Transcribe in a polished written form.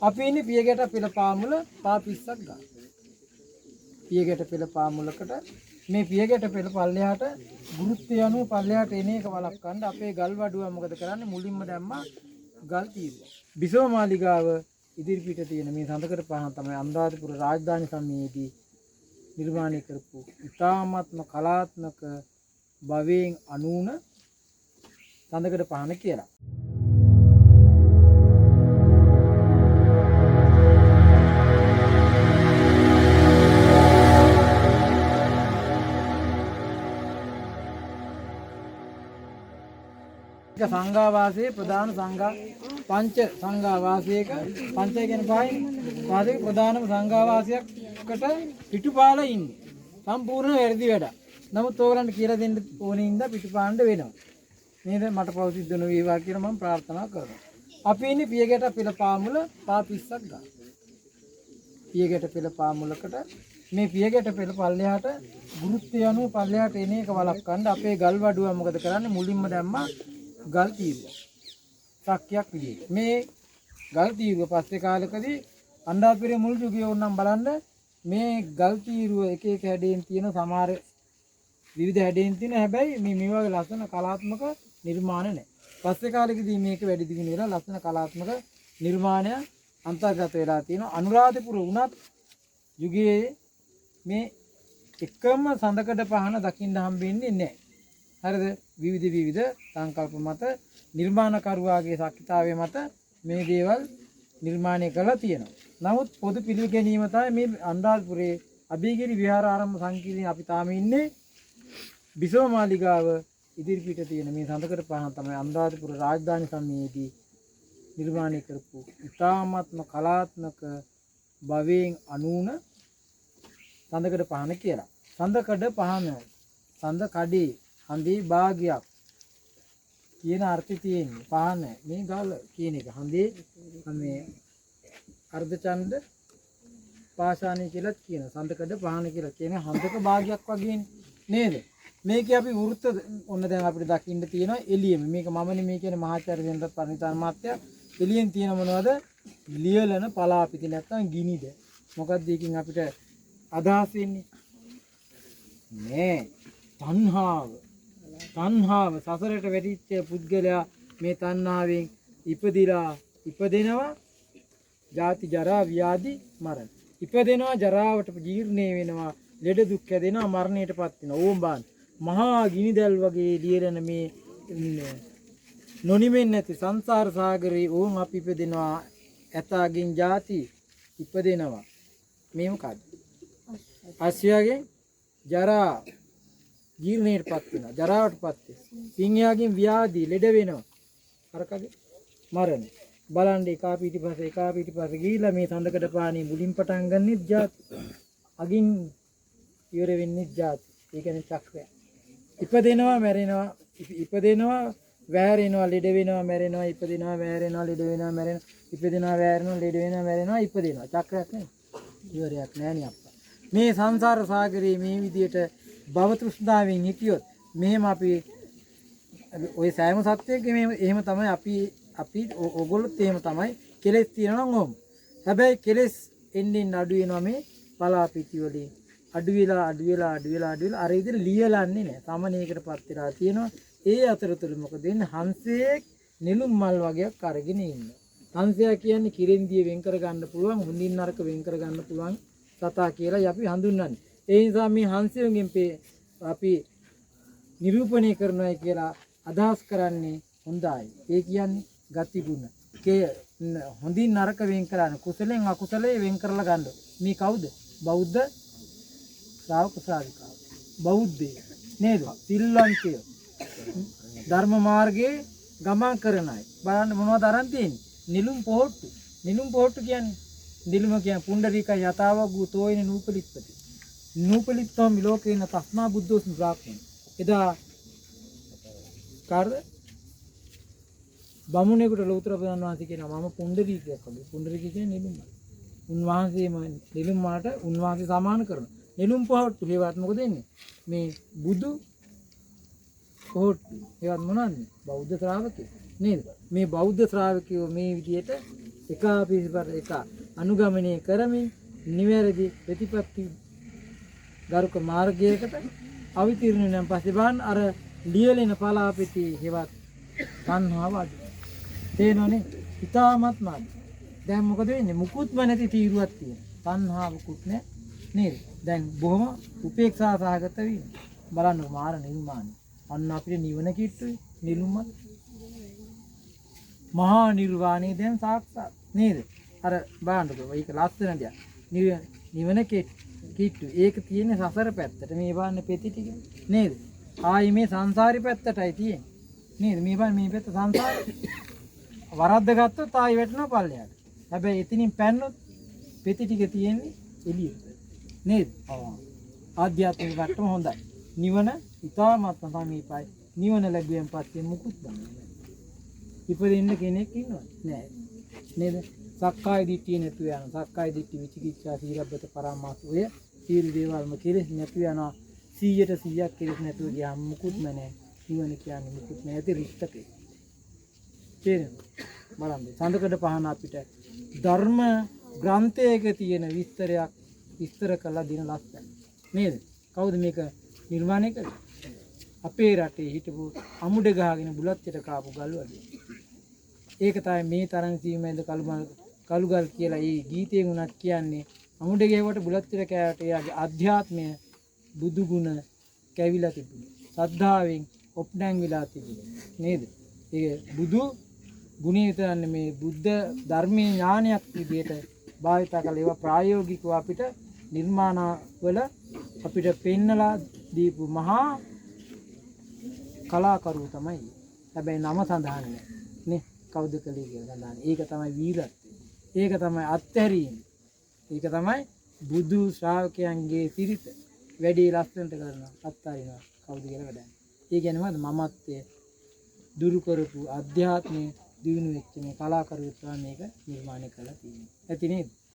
අපි ඉන්නේ පියගැට පෙළ පාමුල පාපිස්සක් ගන්න. පියගැට පෙළ පාමුලකට මේ පියගැට පෙළ පල්ලෙහාට ගුරුත්වය අනුව පල්ලෙහාට එන එක වළක්වන්න අපේ ගල් වඩුව මොකද කරන්නේ මුලින්ම දැම්මා ගල් තීරුව. බිසව මාලිගාව ඉදිරිපිට තියෙන මේ සඳකඩ පහන තමයි අනුරාධපුර රාජධානි සමයේදී නිර්මාණය කරපු ඉතාමත්ම කලාත්මක භවයෙන් අනූන සඳකඩ පහන කියලා. සංඝාවාසයේ ප්‍රධාන පංච සංඝාවාසයක පංචය කියන පහෙන් වාසයක ප්‍රධානම සංඝාවාසයකට පිටුපාලා ඉන්නේ. සම්පූර්ණ වැරදි වැඩ. නමුත් ඕගලන්ට කියලා දෙන්න ඕනේ ඉඳ පිටුපාන්න වෙනවා. නේද? මට පෞසිද්ධ නොවේවා කියලා මම ප්‍රාර්ථනා කරනවා. අපි ඉන්නේ පියගැට පෙළ පාමුල පාපිස්සක් ගන්න. පියගැට පෙළ පාමුලකට මේ පියගැට පෙළ පල්ලෙහාට ගුරුත්වය අනුව පල්ලෙහාට එන එක වළක්වන්න අපේ ගල් වඩුව මොකද කරන්නේ මුලින්ම දැම්මා ගල් තීරුව. සක්කියක් විදියට. මේ ගල් තීරුව පස්සේ කාලෙකදී අණ්ඩාපිරේ මුල් යුගයේ වුණනම් බලන්න මේ ගල් තීරුව එක එක හැඩයෙන් තියෙන සමහර විවිධ හැඩයෙන් තියෙන හැබැයි මේ වගේ ලස්සන කලාත්මක නිර්මාණ නැහැ. පස්සේ කාලෙකදී මේක වැඩි දියුණු වෙලා ලස්සන කලාත්මක නිර්මාණය අන්තර්ගත වෙලා තියෙනවා. අනුරාධපුර වුණත් යුගයේ මේ එකම සඳකඩ පහන දකින්න හම්බෙන්නේ නැහැ. හරිද? විවිධ සංකල්ප මත නිර්මාණකරුවාගේ ශක්තිතාවය මත මේ දේවල් නිර්මාණය කරලා තියෙනවා. නමුත් පොදු පිළිගැනීම තමයි මේ අනුරාධපුරේ අභිගිරි විහාරාරම්භ සංකීර්ණයේ අපි තාම ඉන්නේ බිසව මාලිගාව ඉදිරිපිට තියෙන මේ සඳකඩ පහන තමයි අනුරාධපුර රාජධානි සමයේදී නිර්මාණය කරපු ඉතාමත්ම කලාත්මක භවයෙන් අනූන සඳකඩ පහන කියලා. සඳකඩ පහන සඳ කඩේ හඳේ භාගයක් කියන අර්ථය තියෙන්නේ. පහන මේ ගල කියන එක. හඳේ මේ අර්ධචන්ද පාෂාණී කියලා කියන සඳකඩ පහන කියලා කියන හඳක භාගයක් වගේ නේද? මේකේ අපි වෘත්ත ඔන්න දැන් අපිට දකින්න තියෙනවා එළියෙම. මේක මමනේ මේ කියන්නේ මහාචාර්ය වෙනදත් පරිණිතාන මහත්තයා එළියෙන් තියෙන මොනවද? ලියලන පලාපිති නැත්තම් ගිනිද. මොකක්ද ඒකින් අපිට අදහස් වෙන්නේ? මේ තණ්හාව සසරට වැටිච්ච පුද්ගලයා මේ තණ්හාවෙන් ඉපදෙනවා ජාති ජරා ව්‍යාධි මරණ. ඉපදෙනවා ජරාවට ජීර්ණය වෙනවා ලෙඩ දුක් හැදෙනවා මරණයටපත් වෙනවා. ඕම්බාන් මහා ගිනිදැල් වගේ ලියලන මේ නොනිමෙන්නේ නැති සංසාර සාගරේ ඕම් අපි ඉපදෙනවා ඇතාගෙන් ජාති ඉපදෙනවා. මේ මොකද්ද? අස්යාගෙන් ජරා ජීර්ණයටපත් වෙනවා ජරාවටපත් වෙනවා. සිංහයාගෙන් ව්‍යාධි ලෙඩ වෙනවා. අරකගේ මරණ. බලන්න එක පිටිපස්සේ ගිහිලා මේ සඳකඩ පාණේ මුලින් පටන් ගන්නෙත් ජාති. අගින් ඉවර වෙන්නේ ජාති. ඒ කියන්නේ චක්‍රය. ඉපදෙනවා මැරෙනවා වැහැරෙනවා ලෙඩ වෙනවා මැරෙනවා ඉපදෙනවා වැහැරෙනවා ලෙඩ වෙනවා මැරෙනවා ඉපදෙනවා වැහැරෙනවා ලෙඩ වෙනවා මැරෙනවා ඉපදෙනවා. චක්‍රයක් නේ. ඉවරයක් නෑ නේ අප්පා. මේ සංසාර සාගරේ මේ විදියට භව තෘෂ්ණාවෙන් හිටියොත් මෙහෙම අපි ඔය සෑම සත්‍යයකම එහෙම තමයි අපි ඕගොල්ලොත් එහෙම තමයි කෙලෙස් තියෙනවා නම් ඕම. හැබැයි කෙලෙස් එන්නේ අඩු වෙනවා මේ පලාපිති වලින්. අඩු වෙලා අර විදිහට ලියලන්නේ නැහැ. සමනයකටපත් වෙලා තියෙනවා. ඒ අතරතුර මොකද වෙන්නේ? හංසයෙක් නෙළුම් මල් වගේක් අරගෙන ඉන්නවා. හංසයා කියන්නේ කිරෙන්දිය වෙන් කර ගන්න පුළුවන්, හොඳින් නරක වෙන් කර ගන්න පුළුවන් සතා කියලා අපි හඳුන්වන්නේ. ඒ නිසා මේ හංසයෙන් අපි නිරූපණය කරනවා කියලා අදහස් කරන්නේ හොඳයි. ඒ කියන්නේ ගති ගුණ. හොඳින් නරක වෙන් කරන කුසලෙන් අකුසලයේ වෙන් කරලා ගන්න. මේ කවුද? බෞද්ධ ශ්‍රාවක ශ්‍රාවිකාව. බෞද්ධය නේද? සිල්වන්තය. ධර්ම මාර්ගයේ ගමන් කරන අය. බලන්න මොනවද අරන් තියෙන්නේ? නිලුම් පොහොට්ටු. නිලුම් පොහොට්ටු කියන්නේ නිලුම කියන්නේ පුණ්ඩරීක යතාවග්ගු තෝයින නූපලිප්පති. නූපලිප්තම් විලෝකේන තස්මා බුද්ධෝස්මි බ්‍රාහ්මණ. එදා කාර්ද බමුණෙකුට ලෞතර ප්‍රධාන වහන්සේ කියනවා මම පුණ්ඩරීකයක් වගේ. පුණ්ඩරීක කියන්නේ නිලුම්. උන්වහන්සේම නිලුම් වලට උන්වහන්සේ සමාන කරනවා. නිලුම් පොහොට්ටු හේවත් මොකද වෙන්නේ? මේ බුදු පොහොට්ටු හේවත් මොනවද? බෞද්ධ ශ්‍රාවකයෝ නේද? මේ බෞද්ධ ශ්‍රාවකයෝ මේ විදියට එක පිළිපර එක අනුගමනය කරමින් නිවැරදි ප්‍රතිපත්ති ගරුක මාර්ගයකට අවිතීර්ණ නම් පස්සේ බලන්න අර ලියලෙන පලාපෙති හෙවත් තණ්හාව අඩු. තේනෝනේ? ඊටමත් මාත්. දැන් මොකද වෙන්නේ? මුකුත්ම නැති තීරුවක් තියෙන. තණ්හාවකුත් නැහැ නේද? දැන් බොහොම උපේක්ෂා සහගත වීම. බලන්න මාර නිර්මාණය. අන්න අපිට නිවන කිට්ටුයි නිර්මල. මහා නිර්වාණය දැන් සාක්ෂාත් නේද? අර බලන්නකෝ ඒක ලස්සන දෙයක්. නිවන කිට්ටු. ඒක තියෙන්නේ සසර පැත්තට. මේ බලන්න පෙති ටික නේද? ආයි මේ සංසාරි පැත්තටයි තියෙන්නේ. නේද? මේ බලන්න මේ පැත්ත සංසාරේ. වරද්ද ගත්තොත් ආයි වැටෙනවා පල්ලෙහාට. හැබැයි එතනින් පැන්නොත් පෙති ටික තියෙන්නේ එළියට. නේද? ආධ්‍යාත්මික වට්ටම හොඳයි. නිවන ඉතාමත් සමීපයි. නිවන ලැබුවෙන් පස්සේ මුකුත් බෑ. ඉපදෙන්න කෙනෙක් ඉන්නවද? නෑ. නේද? සක්කාය දිට්ඨිය නැතු යන. සක්කාය දිට්ඨි විචිකිච්ඡා සීලබ්බත පරාමාස ඔය සීල දේවල්ම කෙලෙස් නැතු යනවා. 100ට 100ක් කෙලෙස් නැතුව ගියාම මුකුත්ම නෑ. නිවන කියන්නේ මුකුත් නැති රික්තකේ. තේරෙනවද? බලන්න. සඳකඩ පහන අපිට ධර්ම ග්‍රන්ථයක තියෙන විස්තර කළා දින ලස්සන. නේද? කවුද මේක නිර්මාණය කළේ? අපේ රටේ හිටපු අමුඩ ගහගෙන බුලත්යට කාපු ගල් වගේ. ඒක තමයි මේ තරම් සීමෙන්ද කළුගල් කියලා ඒ ගීතයෙන් උනත් කියන්නේ අමුඩ ගේවට බුලත්යට කෑවට එයාගේ අධ්‍යාත්මය බුදු ගුණ කැවිලා තිබුණේ. ශ්‍රද්ධාවෙන් ඔප්නැන් විලා තිබුණේ. නේද? ඒ බුදු ගුණය විතරන්නේ මේ බුද්ධ ධර්මයේ ඥානයක් විදිහට භාවිත කළ ඒවා ප්‍රායෝගිකව අපිට නිර්මාණවල අපිට පෙන්නලා දීපු මහා කලාකරුවෝ තමයි. හැබැයි නම සඳහන් නැහැ නේ. කවුද කලේ කියලා සඳහන්. ඒක තමයි වීරත්වය. ඒක තමයි අත්හැරීම. ඒක තමයි බුදු ශ්‍රාවකයන්ගේ සිරිත. වැඩි ලස්සනට කරනවා අත්හරිනවා කවුද කියලා වැඩන්නේ. ඒ කියන්නේ මොකද? මමත්වය දුරු කරපු අධ්‍යාත්මයේ දිනු වෙච්ච මේ කලාකරුවෝ තමයි මේක නිර්මාණය කළා තියෙන්නේ. ඇති නේද?